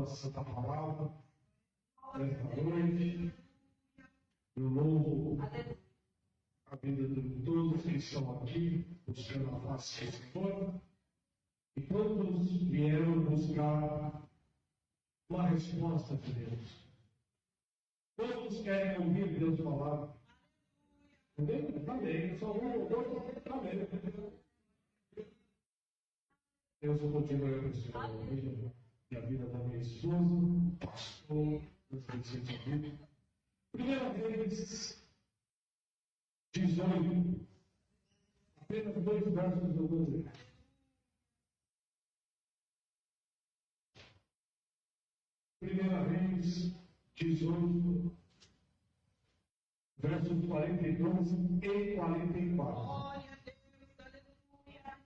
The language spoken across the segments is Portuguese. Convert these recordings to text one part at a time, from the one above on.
tua santa palavra nesta noite. Eu louvo a vida de todos que estão aqui buscando a face do Senhor. E quantos vieram buscar uma resposta de Deus? Quantos querem ouvir Deus falar? Amém. Só um. Amém. Deus continue abençoando a vida da minha esposa, pastor, dos Vicente Amigo. Primeira vez, 18. Apenas 2 versos eu vou ler. Primeira vez, 18, versos 42 e 44. Glória a Deus, aleluia.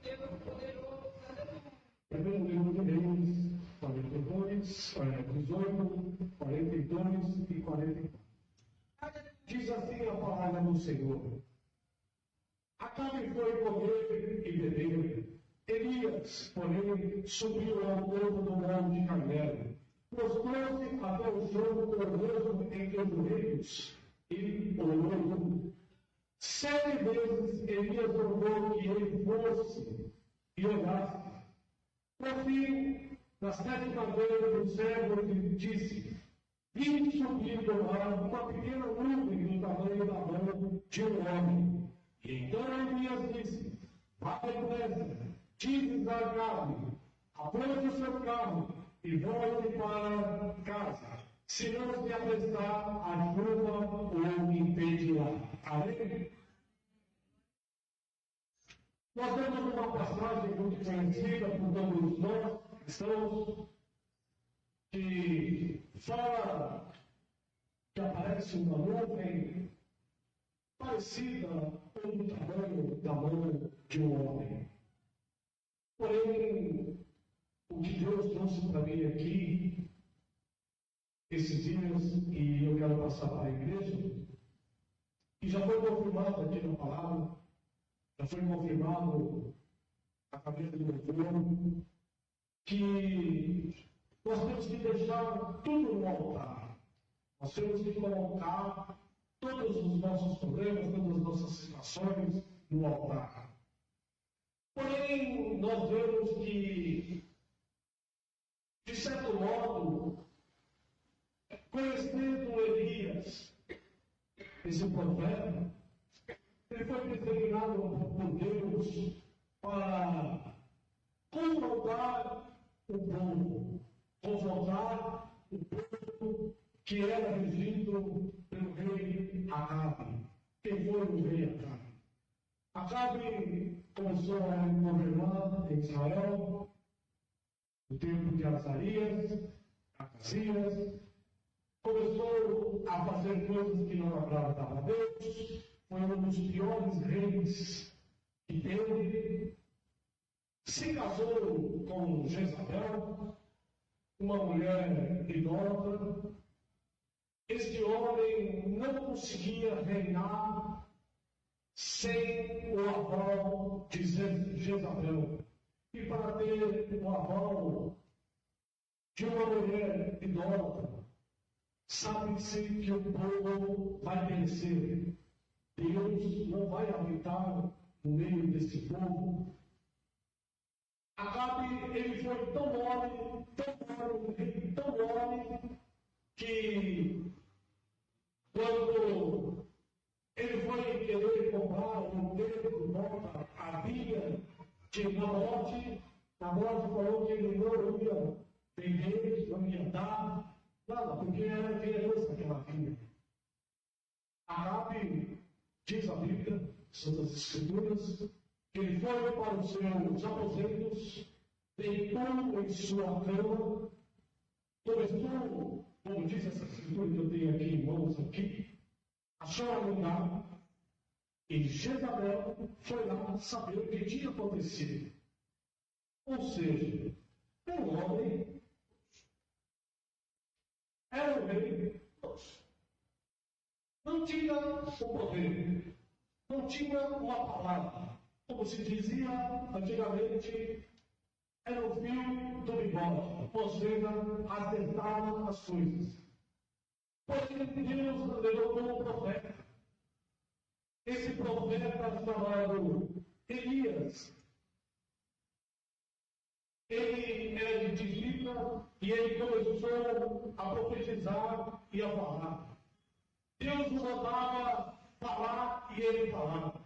Deus poderoso, aleluia. Primeiro livro de Reis, 42, 18, 42 e 44. Diz assim a palavra do Senhor. Acabe foi comer e beber. Elias, porém, subiu ao topo do monte Carmelo, prostrou-se até o chão com o rosto entre os joelhos e orou. 7 vezes Elias orou que ele fosse e orasse. Por fim, na 7ª vez, o servo lhe disse: vi subir do mar uma pequena nuvem do tamanho da mão de um homem. E então Elias disse: vai depressa, diz a Acabe, apronte o seu carro e volte para casa, se não se apressar, a chuva o impedirá. Amém? Nós temos uma passagem muito conhecida por todos nós cristãos, que fala que aparece uma nuvem parecida com o tamanho da mão de um homem. Porém, o que Deus trouxe para mim aqui, esses dias, e eu quero passar para a igreja, e já foi confirmado aqui na palavra, já foi confirmado na cabeça do louvor, que nós temos que deixar tudo no altar. Nós temos que colocar todos os nossos problemas, todas as nossas situações no altar. Porém, nós vemos que, de certo modo, conhecendo Elias, esse profeta, ele foi determinado por Deus para confrontar o povo, confrontar o povo que era regido pelo rei Acabe. Quem foi o rei Acabe? Acabe começou a governar em Israel no tempo de Azarias, Acasias, começou a fazer coisas que não agradavam a Deus, foi um dos piores reis que teve, se casou com Jezabel, uma mulher idólatra. Este homem não conseguia reinar sem o aval de Jezabel. E para ter o aval de uma mulher idólatra, sabe-se que o povo vai perecer. Deus não vai habitar no meio desse povo. Acabe, ele foi tão mole, que quando ele foi querer comprar um templo de volta à vinha de Nabote, Nabote falou que ele não ia vender, não ia dar nada, porque era herança aquela vinha. Acabe, diz a Bíblia, Santas Escrituras, que ele foi para os seus aposentos, deitou em sua cama, começou, como diz essa escritura que eu tenho aqui em mãos, a choramingar, e Jezabel foi lá saber o que tinha acontecido. Ou seja, um homem era o rei, não tinha o poder, não tinha uma palavra. Como se dizia antigamente, era o fio do bigode, ou seja, acertaram as coisas. Porém, Deus levantou um profeta. Esse profeta chamado Elias, ele era de Gibeá e ele começou a profetizar e a falar. Deus o mandava falar e ele falava.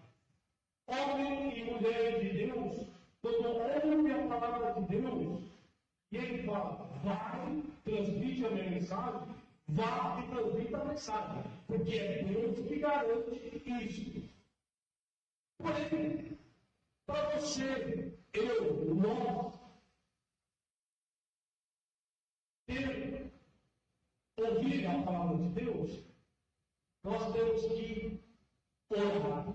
Homem e mulher de Deus, quando ouve a palavra de Deus, e ele fala, vai, transmite a minha mensagem, vá e transmita a mensagem, porque é Deus que garante isso. Porém, para você, eu, nós, ter, ouvir a palavra de Deus, nós temos que orar.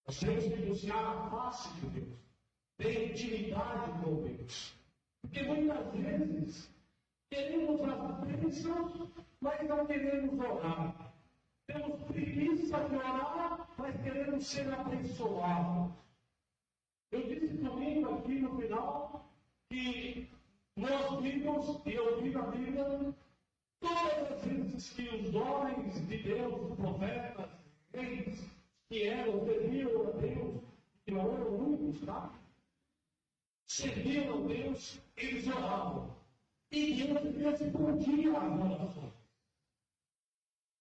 Nós temos que buscar a face de Deus, ter intimidade com Deus. Porque muitas vezes queremos as bênçãos, mas não queremos orar. Temos preguiça de orar, mas queremos ser abençoados. Eu disse domingo aqui no final que nós vimos, e eu vi na Bíblia, todas as vezes que os homens de Deus, os profetas, reis, que serviam a Deus, que não eram muitos, tá? Serviam a Deus, eles oravam. E Deus respondia às orações.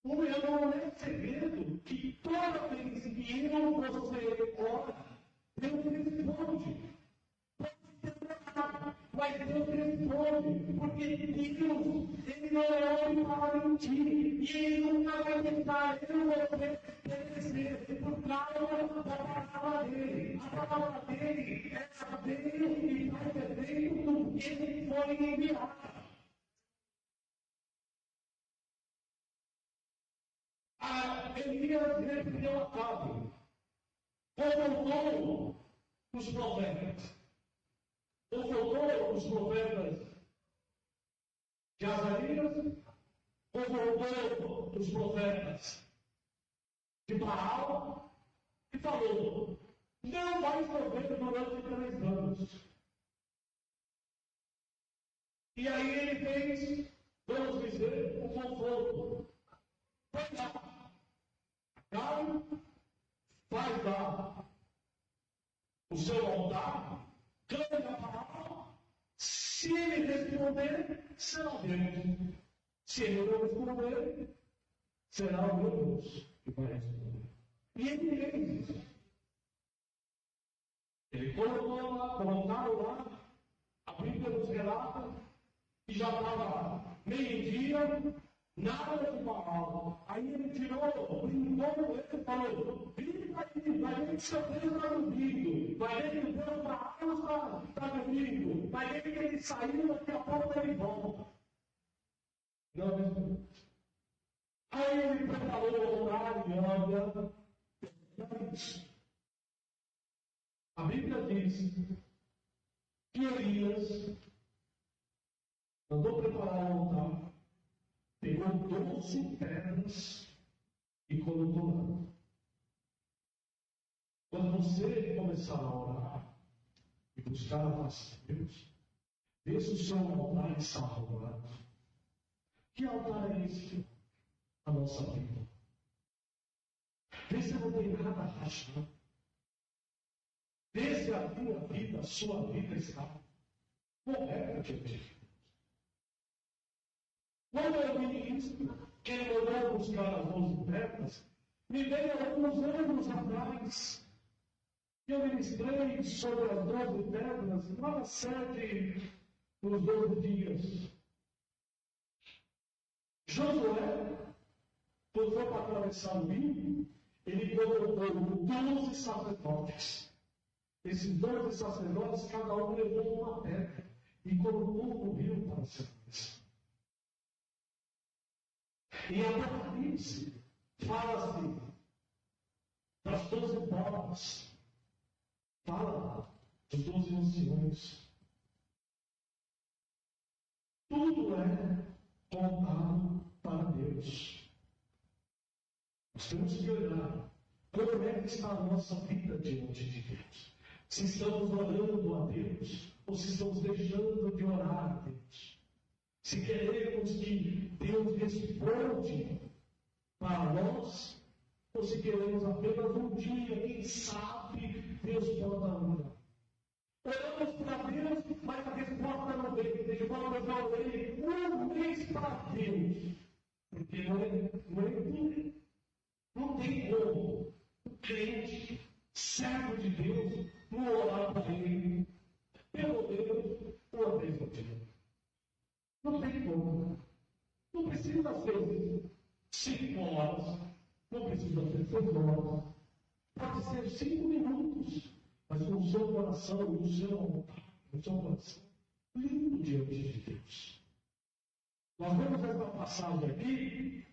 O meu não é segredo que toda vez que eu ou você ora, Deus responde. Mas Deus responde, porque Deus, Ele não é homem para mentir, e Ele nunca vai deixar eu ou você perecer por causa da palavra dele. A palavra dele é saber e fazer bem do que Ele foi enviado. Elias repreendeu Acabe, confrontou os profetas. Confrontou os profetas de Azarias, confrontou os profetas de Baal e falou: não vai chover durante 3 anos. E aí ele fez, vamos dizer, um confronto. Vai lá, Acabe, faz lá o seu altar, clame a palavra. Se ele responder, será Deus. Se ele não responder, será o meu Deus que vai responder. E ele fez isso. Ele colocaram lá, a Bíblia nos relata, e já estava meio-dia, nada de Baal. Aí ele tirou, brincou, ele falou: fica aí, vai ver que seu Deus está dormindo, vai ver que o Deus Baal está dormindo, vai ver que ele saiu, daqui a pouco ele volta. Não respondeu. Aí ele preparou o horário e olha, a Bíblia diz que Elias mandou preparar o altar, pegou 12 pedras e colocou lá. Quando você começar a orar e buscar a face de Deus, vê se o seu altar está arrumado. Que altar é esse? A nossa vida. Vê se não tem nada rachado. Vê se a tua vida, a sua vida está correta diante de Deus. Quando eu vi isso, que ele mandou buscar as 12 pedras, me veio alguns anos atrás que eu ministrei sobre as 12 pedras lá na sede dos 12 dias. Josué, quando foi para atravessar o rio, ele colocou 12 sacerdotes. Esses 12 sacerdotes, cada um levou uma pedra e colocou no rio para se atravessar. E Apocalipse fala assim, das 12 bolas, fala dos 12 anciões. Tudo é contado para Deus. Nós temos que olhar como é que está a nossa vida diante de Deus. Se estamos orando a Deus, ou se estamos deixando de orar a Deus. Se queremos que Deus responde para nós, ou se queremos apenas um dia, quem sabe, Deus pode orar. Oramos para Deus, mas a resposta não vem. Deixa eu falar para você, um mês para Deus. Porque não tem como o crente, servo de Deus, não orar para Ele, pelo menos uma vez por dia. Não tem como. Não precisa ser 5 horas, não precisa ser 6 horas, pode ser 5 minutos, mas com o seu coração, o seu coração limpo diante de Deus. Nós vemos essa passagem aqui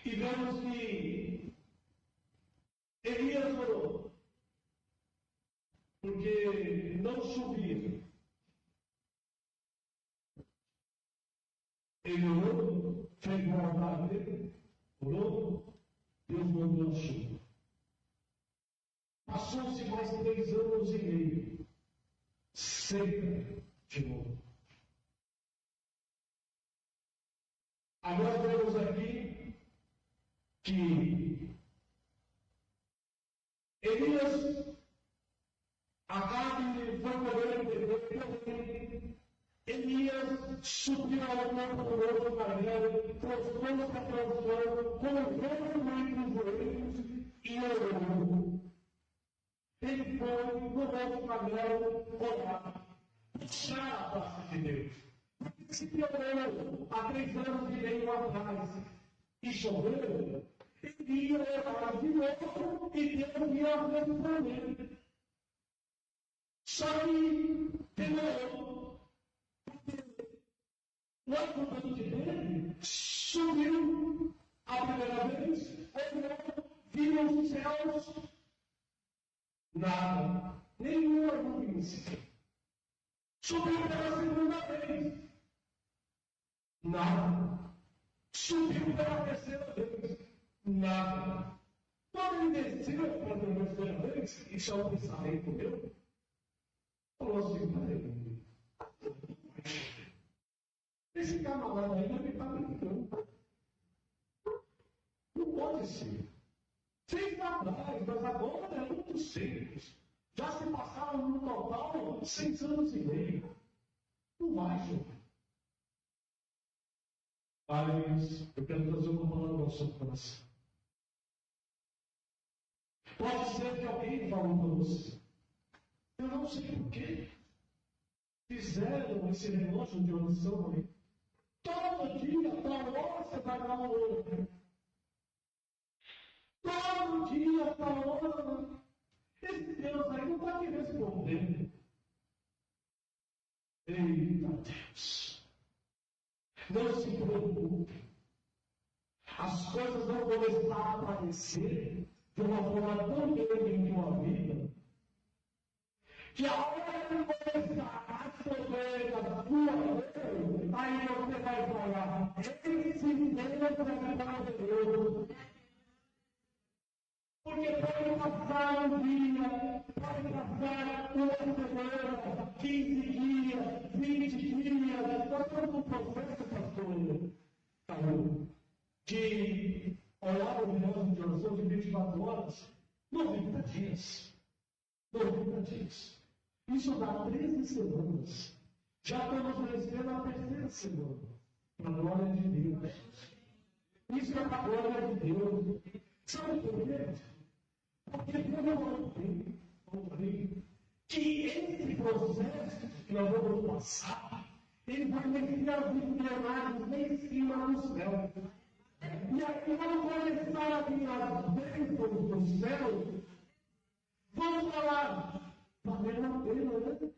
e vemos que Elias orou, porque não chovia. Ele orou, fez uma vontade dele, orou, Deus mandou a chuva. Passou-se mais 3 anos e meio, seca de novo. Agora vemos aqui que Elias, Acabe foi poder entender, Elias subiu ao campo do outro carneiro, prostrou-se a transforma, colocou-se entre os joelhos e orou. Ele foi no outro carneiro orar, puxar a face de Deus. Se piorou há 3 anos e meio atrás e choveu, ele ia orar de novo e Deus ia responder. Só que demorou. O ajudante dele subiu a primeira vez, olhou, viu os céus, nada, nenhuma nuvem sequer. Subiu pela segunda vez, nada. Subiu pela terceira vez, nada. Quando ele desceu pela terceira vez, isso é um pensamento meu, falou assim, esse camarada aí deve estar brincando. Não pode ser. Fez atrás, mas agora é muito simples. Já se passaram no total 6 anos e meio. Não vai chover. Mas eu quero trazer uma palavra ao seu coração. Pode ser que alguém falou para você. Eu não sei por quê. Fizeram esse negócio de oração aí. Todo dia, tal hora você vai dar uma hora. Todo dia, tal hora. Esse Deus aí não está me respondendo. Eita Deus. Não se preocupe. As coisas vão começar a aparecer de uma forma tão grande em tua vida, que a hora que começar a chover da tua vida, aí você vai falar, esse Deus é poderoso. Porque pode passar um dia, pode passar uma semana, 15 dias, 20 dias, nós estamos num processo, pastor, de orar o negócio de oração de 24 horas, 90 dias. 90 dias. Isso dá 13 semanas. Já estamos vencendo a 3ª semana. Para a glória de Deus. Isso é para a glória de Deus. Sabe por quê? Porque eu creio que esse processo que nós vamos passar, ele vai meter as engrenagens lá em cima no céu. E aí vamos começar a vir as bênçãos do céu. Vamos falar, valeu a pena, né?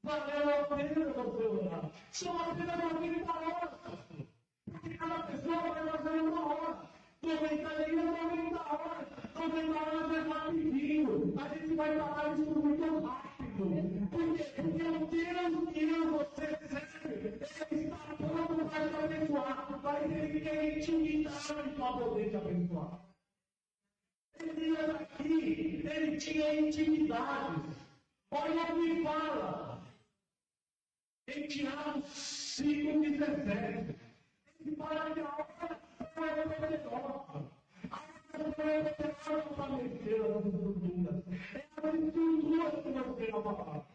Valeu a pena você orar. Só apenas 90 horas, pastor. Porque cada pessoa vai fazer 1 hora. 90 dias, 90 horas. 90 horas é rapidinho. A gente vai falar isso muito rápido. Porque o Deus que você serve, Ele está pronto para te abençoar. Mas Ele quer intimidade para poder te abençoar. Ele ia daqui, ele tinha intimidade. Olha o que fala. Em Tiago 5,17, ele fala que a hora é poderosa. A hora é poderosa para mexer as estruturas. É a estrutura que nós temos a palavra.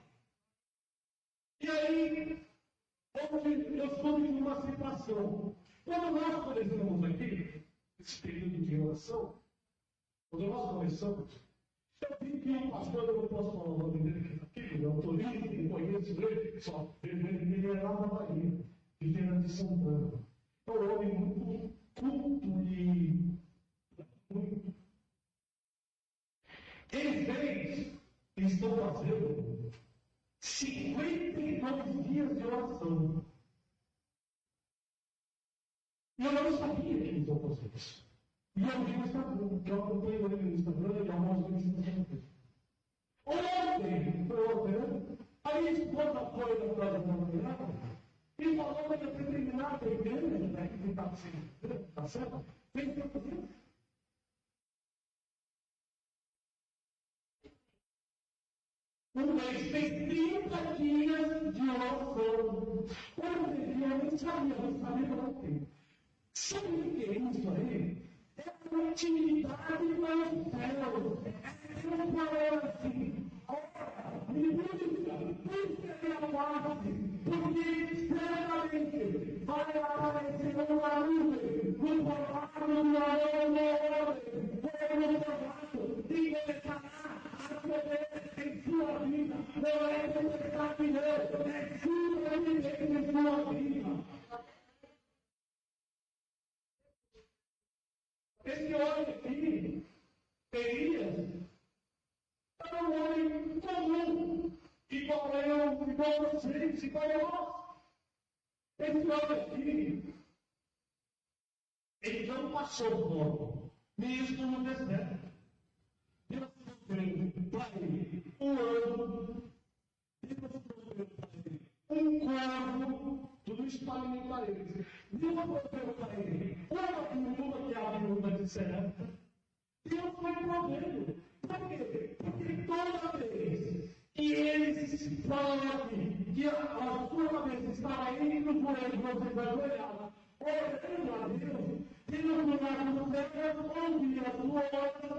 E aí, hoje eu estou em uma situação. Quando nós começamos aqui, esse período de oração, quando nós começamos, eu vi que um pastor, eu não posso falar o nome dele aqui, eu estou livre, eu conheço ele, só ele é lá da Bahia, de Feira de Santana. É um homem muito culto e muito. Eles estão fazendo 52 dias de oração. E eu não sabia que eles estão fazendo isso. E eu vi no Instagram, que eu acompanho ele no Instagram e alguns vídeos no Instagram. Ontem, foi ontem, né? A minha esposa foi na casa da mulher e falou que eu tinha terminado a igreja, né? Que está assim, tá certo? Tem que fazer. Um mês tem 30 dias de oração. Quando eu não sabia para quê. Sabe o que é isso aí? É uma intimidade com o céu. É uma hora assim. Ora, me busca, busca a parte, porque certamente vai aparecer uma nuvem no formato de uma hora, no formato e começará a chover em sua vida. Não é tempestade, não, é chuva em sua vida. Esse homem aqui, Elias, era um homem comum, igual eu, igual vocês, igual a nós. Esse homem aqui, ele não passou fome, mesmo no deserto. Deus prometeu para ele um ano, Deus prometeu para ele um corpo, tudo isso para alimentar eles. Deus prometeu para ele uma viúva, que é a viúva de Serepta. Deus foi provendo. Por quê? Porque toda vez que eles falam aqui, que a sua cabeça estava entre os joelhos, vocês ajoelhavam, orando a Deus, Deus no lado do céu, ouvia a sua oração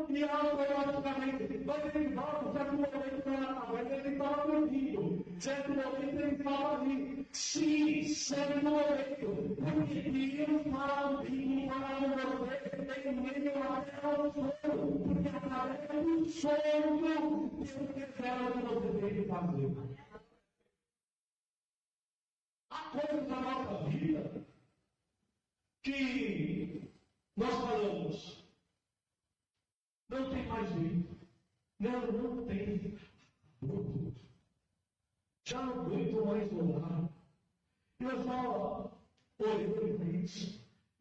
e automaticamente, quando ele volta, certo momento que ela estava, ele estava dormindo, certo momento ele estava ali, sim, certo momento, porque Deus fala comigo, fala com você, em meio até ao sono, porque através do sono, Deus revela o que você tem que fazer. Há coisas da nossa vida que nós falamos, não tem mais jeito, não tem, já não aguento mais orar, eu já olhei para isso,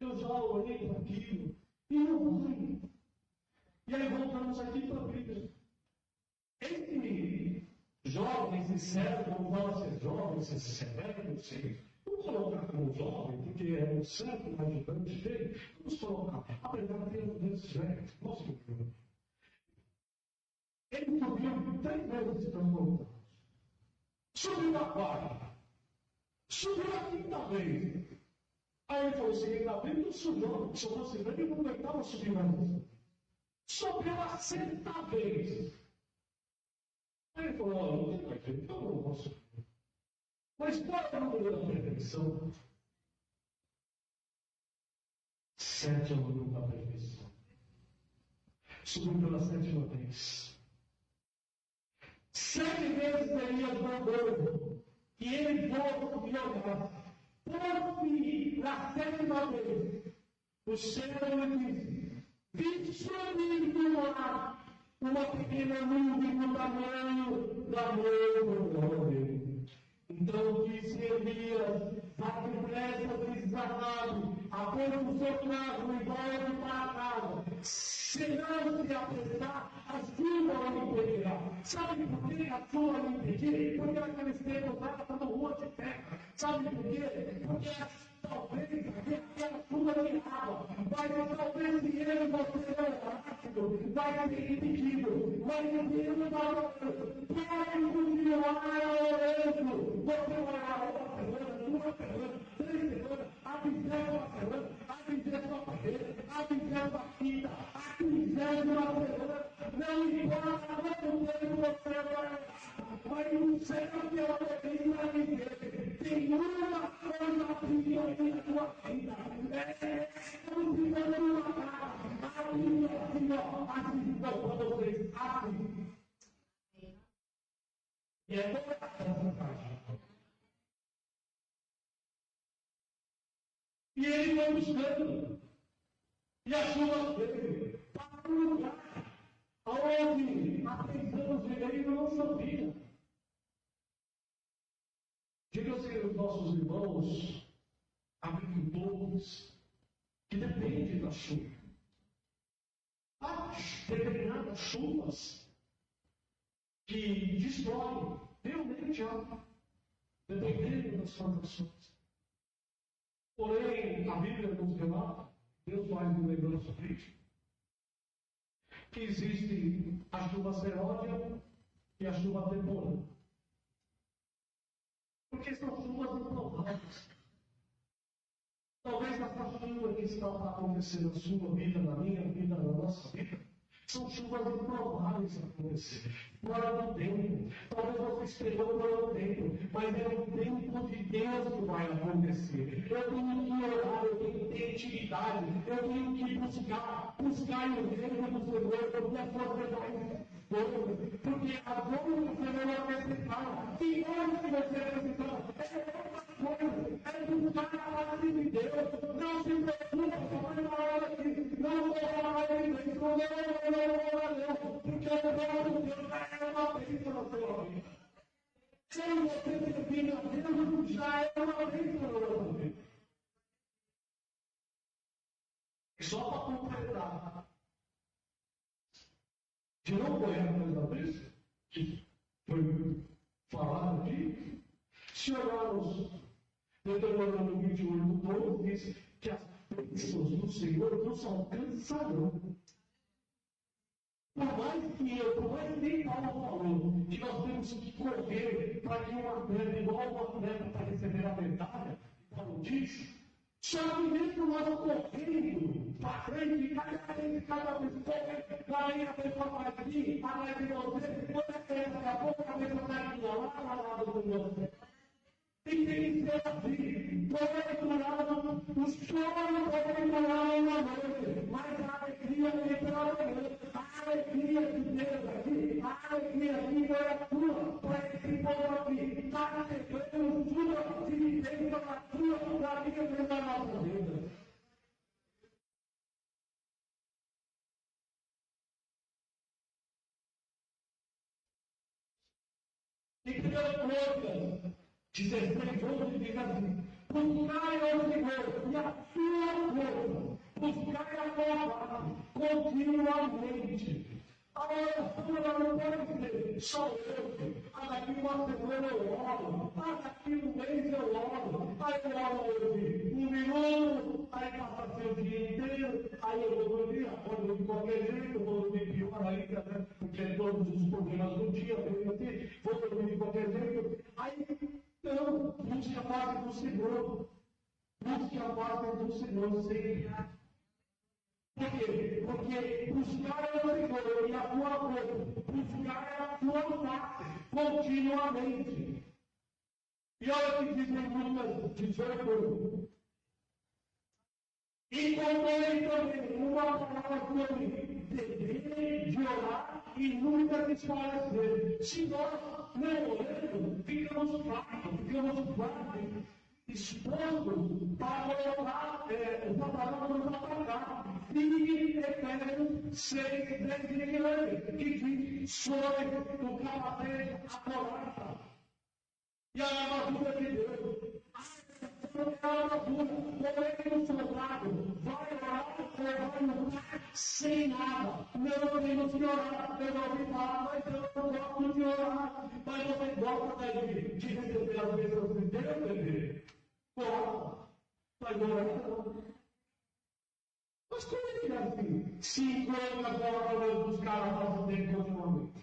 eu já olhei para aquilo, e não vai. E aí voltamos aqui para a Bíblia. Esse jovem, esse servo, vamos falar se é jovem, se é severo, não sei. Vamos colocar como jovem, porque é um servo ajudante dele. Vamos colocar, aprender a ter um desses velhos. Nossa, ele subiu 3 vezes para voltar. Subiu a 4. Subiu a 5ª vez. Aí ele falou assim, ainda bem que o senhor, se eu fosse velho, ele não aguentava subir mais. Subiu a 6ª vez. Aí ele falou, olha, não tem mais jeito, eu não posso. Mas qual é o número da perfeição? 7 é o número da perfeição. Subiu pela 7ª vez. 7 vezes Elias mandou que ele fosse e olhasse. Por fim, na 7ª vez, o Senhor lhe disse, vi subir do mar uma pequena nuvem do tamanho da mão do homem. Então disse Elias, vá depressa, desarmado, apenas o seu carro e volte para casa. Se não se apressar, a chuva não impedirá. Sabe por que a chuva não impedirá? Porque naqueles tempos lá estava rua de terra. Sabe por quê? Porque talvez aquela chuva de água, mas talvez se ele você não rápido, vai ser impedido. Mas Deus não vai pode continuar orando. Você vai 30ª semana, a 31ª, a 25ª, a 50ª semana, não importa quanto tempo você vai, mas no céu que ela vai viver, tem uma coisa brilhante na tua vida, não se dando uma cara, assim, não, para vocês, assim. E é toda essa parte. E ele foi buscando. E a chuva veio para um lugar onde há 3 anos ele não chovia. Diga-se aos nossos irmãos agricultores que dependem da chuva. Há determinadas chuvas que destroem realmente a água, dependendo das plantações. Porém, a Bíblia nos relata, Deus faz uma lembrança crítica, que existe a chuva seródia e a chuva temporal. Porque são chuvas improváveis. Talvez essa chuva que está acontecendo na sua vida, na minha vida, na nossa vida, são chuvas improváveis a acontecer. Fora do tempo. Talvez você esperou fora do tempo, mas é o tempo de Deus que vai acontecer. Eu tenho que orar, eu tenho que ter intimidade, eu tenho que buscar o reino do Senhor, porque a força vai. Porque a dor que o Senhor necessita, que hoje que você necessita, é outra coisa, é buscar a parte de Deus. Não se preocupe, vai na hora aqui, não vou falar de Deus, não, porque o Deus de Deus é uma bênção na sua vida. Sem você servir a Deus, já é uma bênção na sua vida. E só para completar, de não correr atrás da bênção, que foi falado aqui, se olharmos Deuteronômio 28:12, diz que as bênçãos do Senhor nos alcançarão. Por mais que nem Paulo falou, que nós temos que correr para que um atleta, igual um atleta para receber a medalha, Paulo diz, só que mesmo nós correndo para frente, cada vez corre, lá vem a pessoa para aqui, atrás de você, daqui a pouco a pessoa está aqui, lá ao lado do você. E tem que ser assim, todo lado, o choro pode durar uma noite, mas a alegria vem pela manhã, a alegria de Deus aqui, a alegria aqui é tua, para esse povo aqui, está recebendo sua dividência na tua, na minha vida, na nossa vida. E primeira coisa, 16:11 diz assim, buscai ao Senhor e a sua força, buscai a sua paz continuamente. A oração não pode ser só hoje, daqui uma semana eu oro, daqui um mês eu oro, aí eu oro hoje 1 minuto, aí passa o dia inteiro, aí eu vou dormir, acordo de qualquer jeito, vou dormir pior ainda, né? Porque todos os problemas do dia, vou dormir de qualquer jeito, aí não, busque a paz do Senhor. Busque a paz do Senhor sempre. Por quê? Porque buscar é o Senhor e a tua força. Buscar é a tua face continuamente. E olha o que diz em Lucas 18. E contei também uma palavra sobre dever de orar e nunca desfalecer. Se nós não oramos, ficamos fracos, ficamos frágeis, expostos para colocar essa palavra nos atacar. E Efésios 6:10 que diz sobre o capacete, a coraça e a armadura de Deus. A armadura, porém o soldado vai orar ou vai lutar sem nada. Não temos que orar, eu não ouvi falar, mas eu não gosto de orar. Mas você gosta de receber as bênçãos de Deus, bebê? Gosta. Mas não é. Mas como é que é assim? 5 anos agora para buscar a nossa dele continuamente.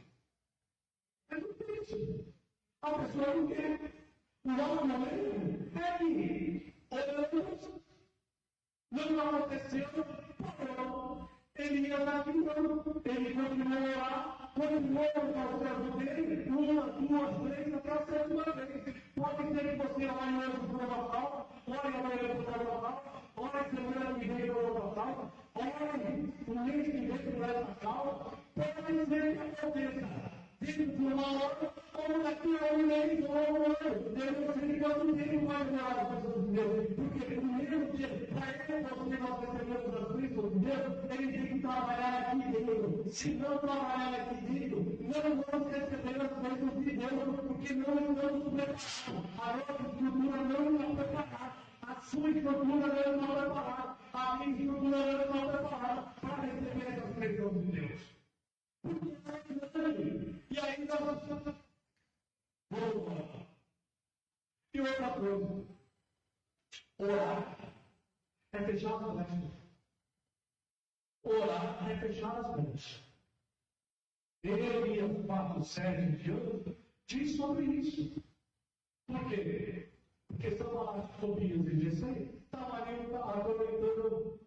É difícil. A pessoa não quer. O nosso momento é que oramos Não aconteceu, não. Ele ia dar aquilo, não. Ele continuou lá, continuou o servo dele, 1, 2, 3, até a 7ª vez. Pode ser que você olhe hoje para o local, olhe amanhã para o local, olhe semana que vem para o local, olhe o mês que vem para o local. Pode ser que aconteça. Dentro de uma hora, ou daqui a um mês, ou a um ano. Eu não sei quanto tempo vai demorar a pessoa de Deus. Porque primeiro dia, para ele você nós recebemos as bênçãos de Deus, ele tem que trabalhar aqui dentro. Se não trabalhar aqui dentro, não vamos receber as bênçãos de Deus, porque não estamos preparados. A nossa estrutura não está preparada. A sua estrutura não está preparada. A minha estrutura não está preparada para receber essas bênçãos de Deus. E aí nós vamos orar. E outra coisa, orar é fechar as brechas. Orar é fechar as brechas. Jeremias 4:7 diz sobre isso. Por quê? Porque são Tobias e Gesem estavam ali atormentando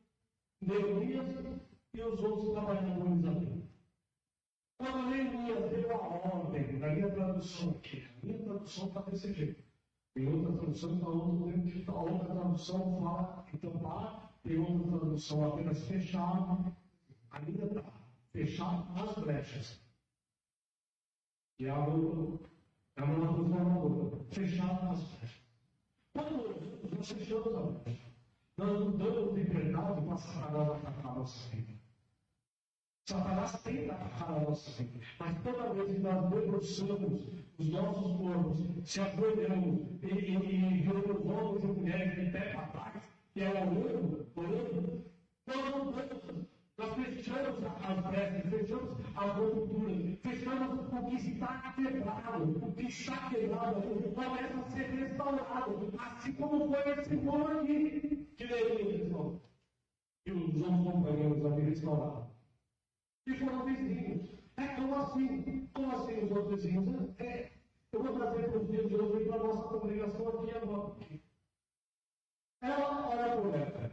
Neemias e os outros trabalhando com Isabel. Quando Neemias deu a ordem, na minha tradução aqui, a minha tradução está desse jeito. Tem outra tradução que a outra tradução fala, então para, tem outra tradução apenas fechar, a minha está, fechar as brechas. E a outra, é uma transformadora, fechar as brechas. Quando nós fechamos a brecha, nós não damos liberdade para Satanás atacar a nossa vida. Satanás tenta atacar a nossa vida, mas toda vez que nós debruçamos os nossos corpos, se ajoelhamos e viramos homens e mulheres de pé para trás, que é orando, nós fechamos as brechas, fechamos as rupturas, fechamos o que está quebrado, o que está quebrado começa a ser restaurado, assim como foi esse povo aqui, que Neemias restaurou, e os outros companheiros ali restauraram. E foram vizinhos. Como assim? Como assim os outros vizinhos? Eu vou trazer para os dias de hoje para a nossa congregação aqui agora. Ela ora por ela.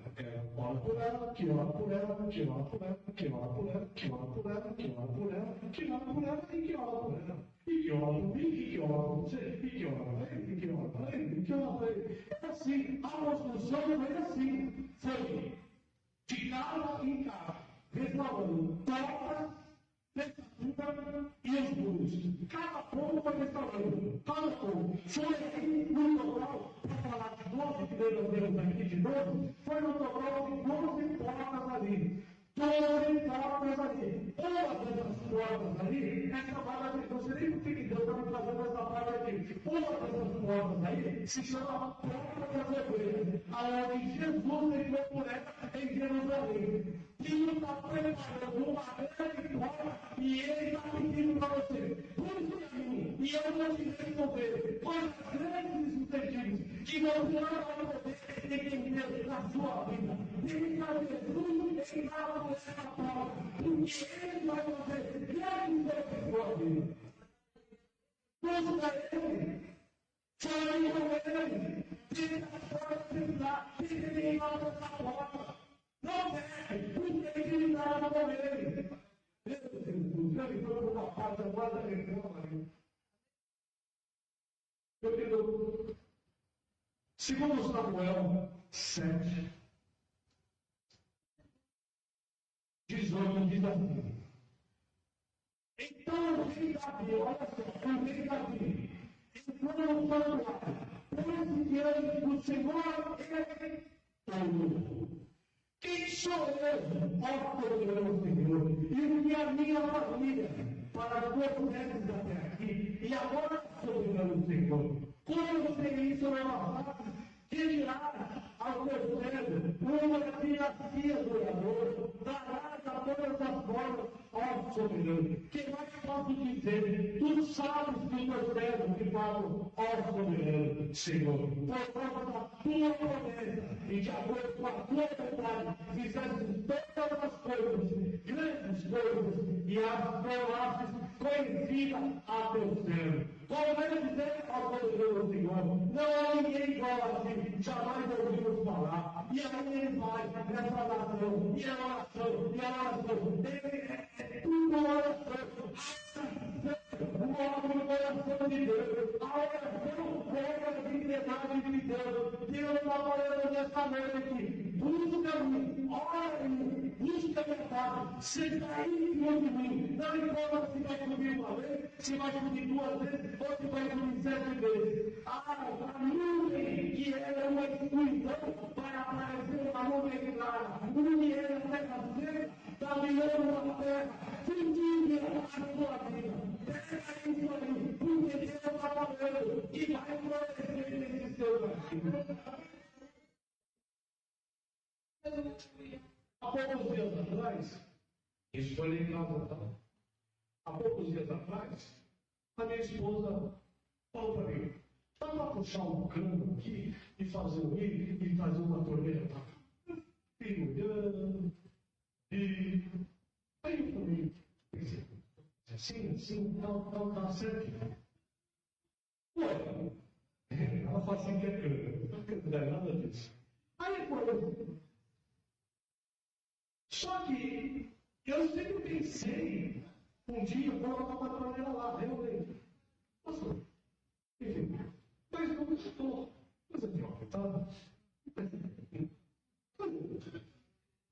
Ora por ela, que ora por ela, que ora por ela, que ora por ela, que ora por ela, que ora por ela, que ora por ela, e que ora por ela. E que ora por mim, e que ora por você, e que ora por ele, e que ora por ele, e que ora por ele. É assim, a construção foi assim. Foi de casa em casa. Restaurando portas, fechadura e os muros. Cada povo foi restaurando. Cada povo. Foi aqui no total, para falar de 12, que nós vemos aqui de 12, foi no total de 12 portas ali. 12 portas ali. Uma dessas portas ali é chamada de. Não sei nem por que Deus está me trazendo essa parte aqui. Uma dessas portas aí se chama Porta das Ovelhas. Aonde Jesus entrou por ela em Jerusalém. Ele está preparando uma grande porta e ele está pedindo para você, busque a mim e eu vou te resolver coisas grandes e sucedidas que você não vai poder entender na sua vida. Ele está Jesus, ele está por essa porta, porque ele vai fazer grandes coisas na sua vida. Busca ele, fale com ele, tenta a porta precisar, tenta ligar essa porta. Não é, porque ele estava com ele. Ele foi para uma parte agora da reforma. Eu digo, segundo Samuel 7, 18 diz assim. Então o rei Davi, olha só, o rei Davi, entrou no santuário, pôs diante do Senhor, ele todo. Quem sou eu, ó poderoso Senhor, e que a minha família, para as tuas neves até aqui, e agora, soberano Senhor, como você isso não faz, que dirá ao teu servo, uma dinastia do amor, darás a todas as formas, ó soberano. Que mais posso dizer? Tu sabes que o teu servo que falo, ó soberano Senhor, por causa da tua promessa e de acordo com a tua vontade, fizeste todas as coisas, grandes coisas, e as tornastes conhecidas a teu servo. Como ele dizer ao poderoso Senhor, não há ninguém igual a ti, jamais ouvimos falar. E aí ele vai nessa oração, e a oração, e a oração. É tudo oração. O coração de Deus, a oração pega a dignidade de Deus. Deus está falando nessa noite. Busca-me, ora-me, busca minha paz. Se está íntimo de mim, não importa se vai subir uma vez, se vai subir 2 vezes, ou se vai subir 7 vezes. A nuvem que era uma escuridão vai aparecer uma nuvem clara. O que era terra seca, está virando uma terra. Fundindo a sua vida. Pega isso aí, porque Deus está falando e vai florescer nesse seu caminho. Há poucos dias atrás, isso foi lá em casa, tá? Há poucos dias atrás, a minha esposa falou para mim: dá para puxar um cano aqui e fazer uma torneira para cá. Fiquei olhando, e aí eu falei, assim, tá certo. Ué, ela fala assim que é cano, não é nada disso. Aí foi. Só que eu sempre pensei um dia colocar uma torneira lá, realmente. Pastor, enfim, mas não estou. Mas é pior, tá?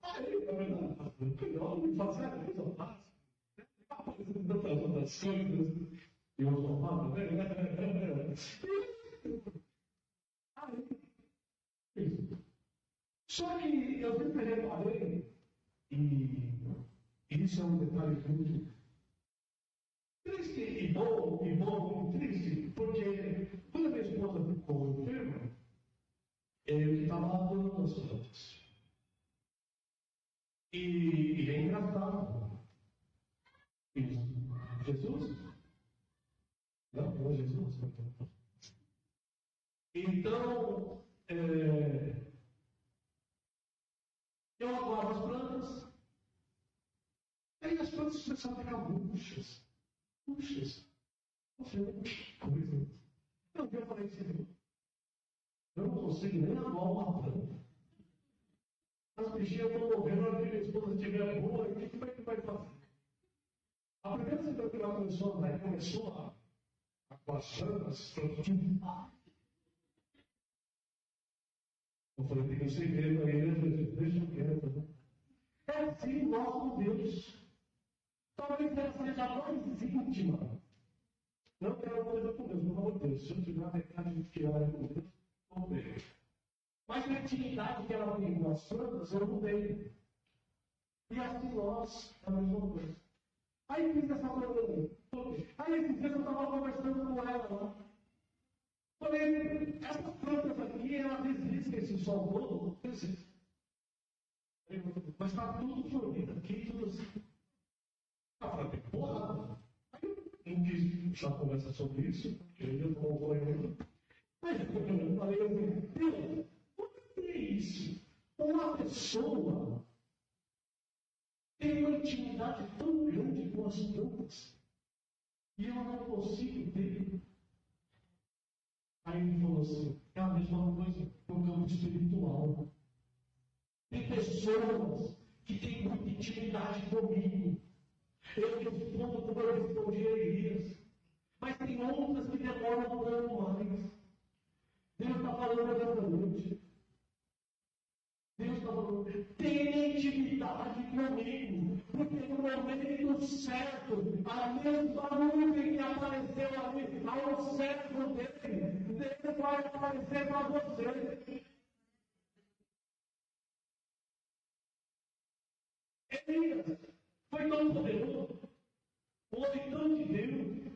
Aí, na verdade, não me fazer a coisa fácil. Tantas outras coisas, eu não falo, né? Só que eu sempre reparei, e isso é um detalhe muito triste e bom, triste, porque quando a minha esposa ficou enferma, eu estava adorando as plantas. E é engraçado. Jesus? Não é Jesus. Então, eu aguava as plantas, aí as plantas começaram a ficar murchas. Eu falei, que coisa. Eu falei assim, eu não consigo nem aguar uma planta. As bichinhas estão morrendo, a minha esposa estiver boa, o que vai fazer? A primeira semana que ela começou a coaçando as plantas. Eu falei, tem um segredo aí, né, Jesus? Deixa eu quieto, né? É assim nós com Deus. Talvez ela seja a mais íntima. Não quero coisa com Deus, pelo amor de Deus. Se eu tiver a metade de que ela é com Deus, não tenho. Mas a intimidade que ela tem com as plantas, eu não tenho. E assim nós, é a mesma coisa. Aí fiz essa coisa. Aí esses dias eu estava conversando com ela lá. Falei, essas plantas aqui, elas resistem esse sol todo? Resistem. Mas está tudo florido aqui, tudo assim. Eu falei, porra. Aí eu não quis puxar a conversa sobre isso, porque eu ia tomar um banho. Mas eu falei assim, Deus, por que é isso? Uma pessoa tem uma intimidade tão grande com as plantas e eu não consigo ter. Aí ele falou assim, é a mesma coisa no campo espiritual. Tem pessoas que têm muita intimidade comigo. Eu respondo como eu respondi a Elias. Mas tem outras que demoram um pouco mais. Deus está falando nessa noite. Deus está falando, tenha intimidade comigo, porque no momento certo, a mesma nuvem que apareceu ali ao servo dele, Deus vai aparecer para você. Elias foi tão poderoso, foi tão de Deus,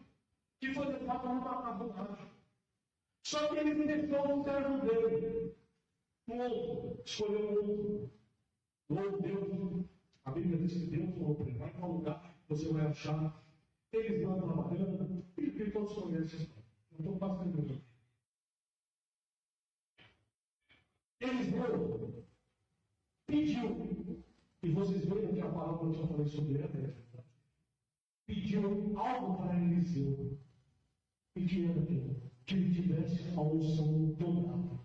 que foi levado numa carruagem. Só que ele deixou o servo dele. Um outro, escolheu um outro. Ou Deus, a Bíblia diz que Deus falou para ele, vai para um lugar, você vai achar. Eles vão trabalhando, e todos conhecem. Não estou passando aqui. Eles vão, pediu, e vocês veem que a palavra que eu falei sobre ela, pediu algo para Eliseu. E que era aquilo? Que ele tivesse a unção dobrada.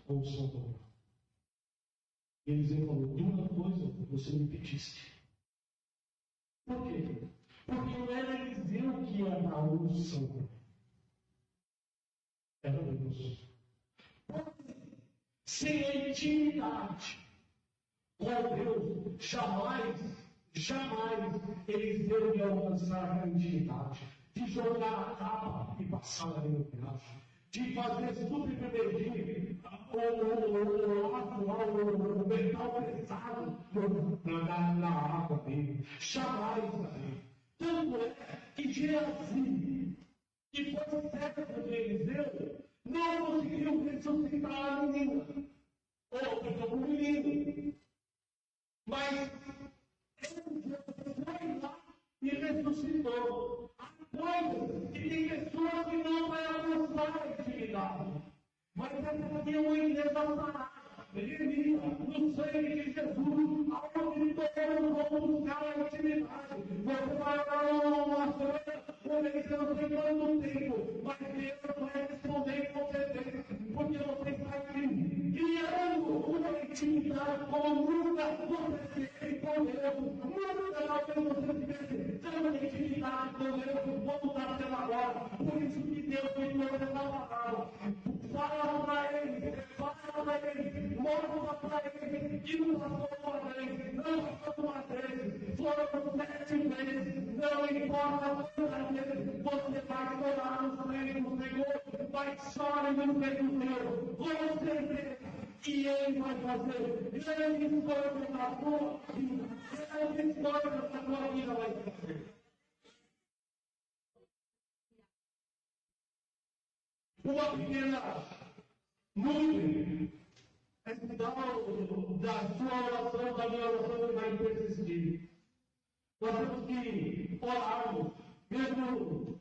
ou São Paulo. E Eliseu falou, duas coisas você me pediste. Por quê? Porque não era Eliseu que ia dar a unção. Era Deus. Sem a intimidade com Deus, jamais Eliseu ia alcançar a intimidade. De jogar a capa e passar ali no braço. De fazer submergir o metal pesado na água dele. Jamais, tanto é que Geazi, que foi servo de Eliseu, não conseguiu ressuscitar a menina. Ou ficou com o menino. Mas Eliseu foi lá e ressuscitou. Coisas que tem pessoas que não vai alcançar a intimidade. Mas essa aqui é uma igreja sarada, remida, no sangue de Jesus, aonde todos vão buscar a intimidade. Você vai dar uma coisa, por isso eu não sei quanto tempo, mas Deus vai responder com certeza, porque você está aqui, criando uma intimidade como nunca você teve com Deus. Nunca talvez você tivesse tanta intimidade com Deus como está tendo agora. Por isso que Deus me trouxe essa palavra. Fala para ele, mostra para ele, que não passou uma vez, não passou uma vez, foram 7 vezes, não importa quantas vezes você vai chorar no sangue do Senhor, vai chorar no sangue do Senhor, com certeza, e Ele vai fazer grandes coisas na tua vida, grandes coisas na tua vida vai fazer. Uma pequena nuvem é sinal da sua oração, da minha oração que vai persistir. Nós temos que orarmos, mesmo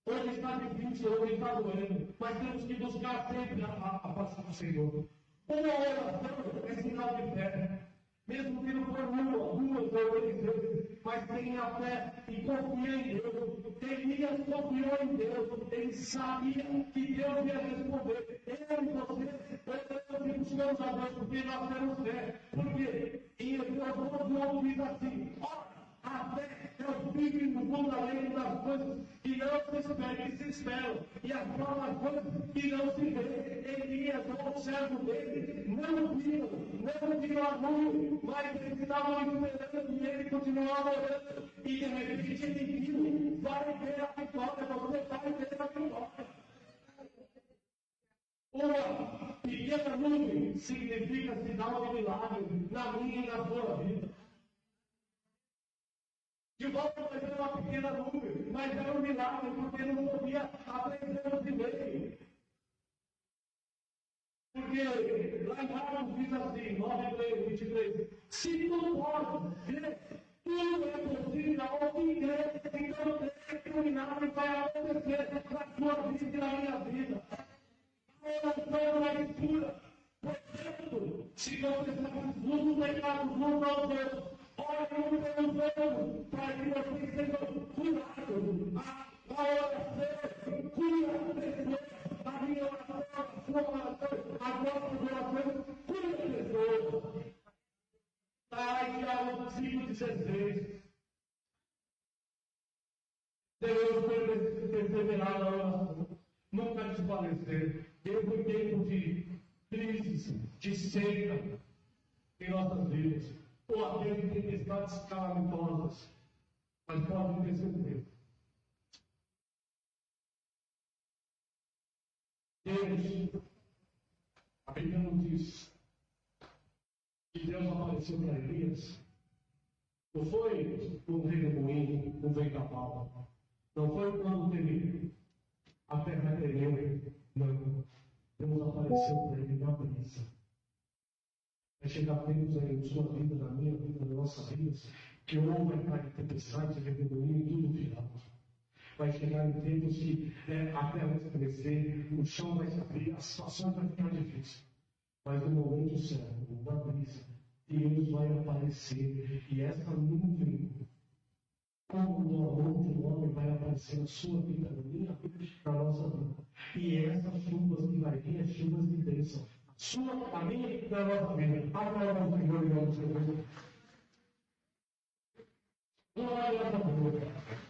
onde está difícil, onde está doendo, mas temos que buscar sempre a paz do Senhor. Uma oração é sinal de fé. Mesmo que não for duas ou 3 vezes, mas tenha fé e confia em Deus. Elias confiou em Deus, ele sabia que Deus ia responder. Eu e você buscamos a Deus porque nós temos fé. Porque em Hebreus 11 diz assim: ora, a fé é o firme fundamento das coisas que não se esperam, que se esperam, e a prova das coisas que não se vê. Elias, o servo dele, não viram a luz, mas eles estavam esperando e ele continuava orando. E de repente ele viu, vai ter a vitória, você vai ter a vitória. Uma pequena nuvem significa sinal de milagre na minha e na sua vida. De volta vai ter uma pequena nuvem, mas era um milagre, porque não podia aprender o e-mail. Porque lá em Marcos diz assim, 9:23, se tu podes ver, tudo é possível ao que crê, então crê que o milagre vai acontecer na sua vida e na minha vida. A oração é escura. Portanto, se você está com tudo pecado junto ao Deus, ore pelo Deus, para que você seja curado. A oração cura pessoas. A minha oração, a sua oração, as nossas orações cura pessoas. Está em Tiago 5,16. Devemos perseverar na oração, nunca desfalecer, mesmo em tempos de crises, de seca em nossas vidas, ou até em tempestades calamitosas, mas podem ter certeza. Deus, a Bíblia nos diz que Deus apareceu para Elias. Não foi um redemoinho, um vendaval. Não foi quando teve a terra tremeu. Não. Deus apareceu para ele na brisa. Vai chegar tempos aí na sua vida, na minha vida, na nossa vida, que ou vai estar em tempestade, redemoinho e tudo virado. Vai chegar em tempos que a terra vai crescer, o chão vai se abrir, a situação vai ficar difícil. Mas no momento certo, na brisa, Deus vai aparecer e essa nuvem, como no amor de um homem, vai aparecer na sua vida, na minha vida, na nossa vida. E essas chuvas que vai vir, as chuvas de bênção, sua família e da nossa família. Aplauda o Senhor em nome do Senhor. Glória a Deus.